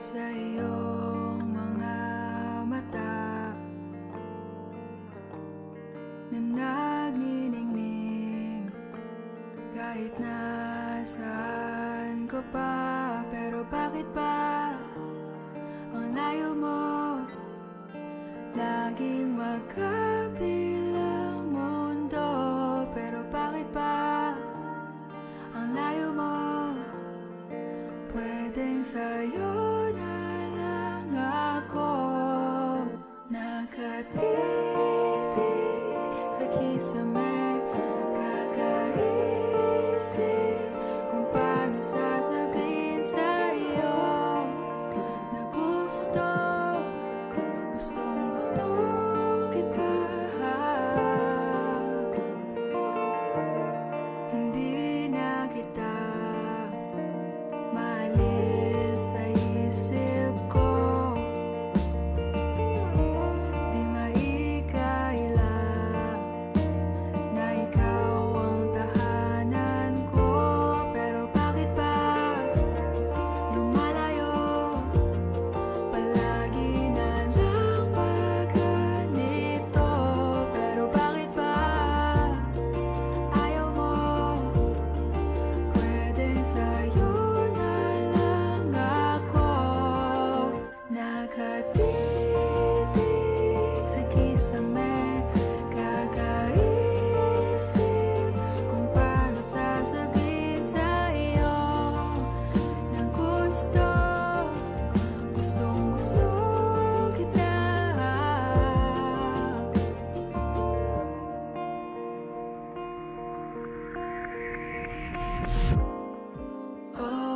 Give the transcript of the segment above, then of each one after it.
sa iyong mga mata na nagniningning kahit nasaan ko pa. Pero bakit ba ang layo mo? Laging magkabilang mundo. Pero bakit ba ang layo mo? Pwedeng sa'yo na lang ako nakatitig sa kisame, kakaisip kung paano sasabihin sa'yo na gustong gusto kita. Hindi na kita maalis sa isip ko. Di maikaila na ikaw ang tahanan ko. Pero bakit ba lumalayo? Palagi na lang ba ganito? Pero bakit ba ayaw mo? Pwedeng sa'yo na lang ako nakatitig sa kisame, kakaisip kung paano sasabihin sa'yo na gustong gusto kita.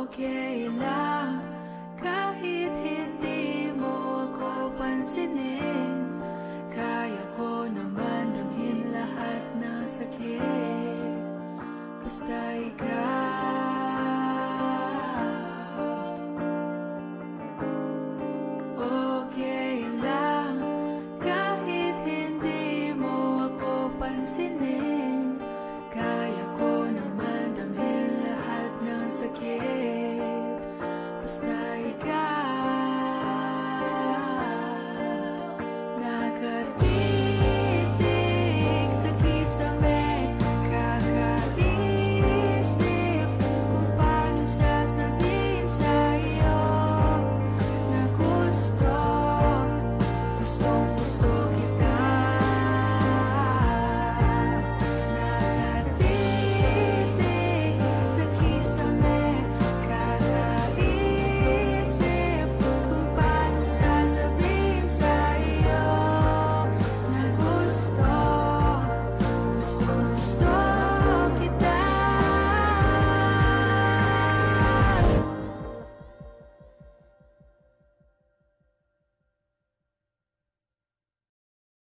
Okay lang kahit hindi mo ko pansinin. Kaya ko naman damhin lahat ng sakit basta ikaw. Okay lang kahit hindi mo ako pansinin. Kaya ko naman damhin lahat ng sakit basta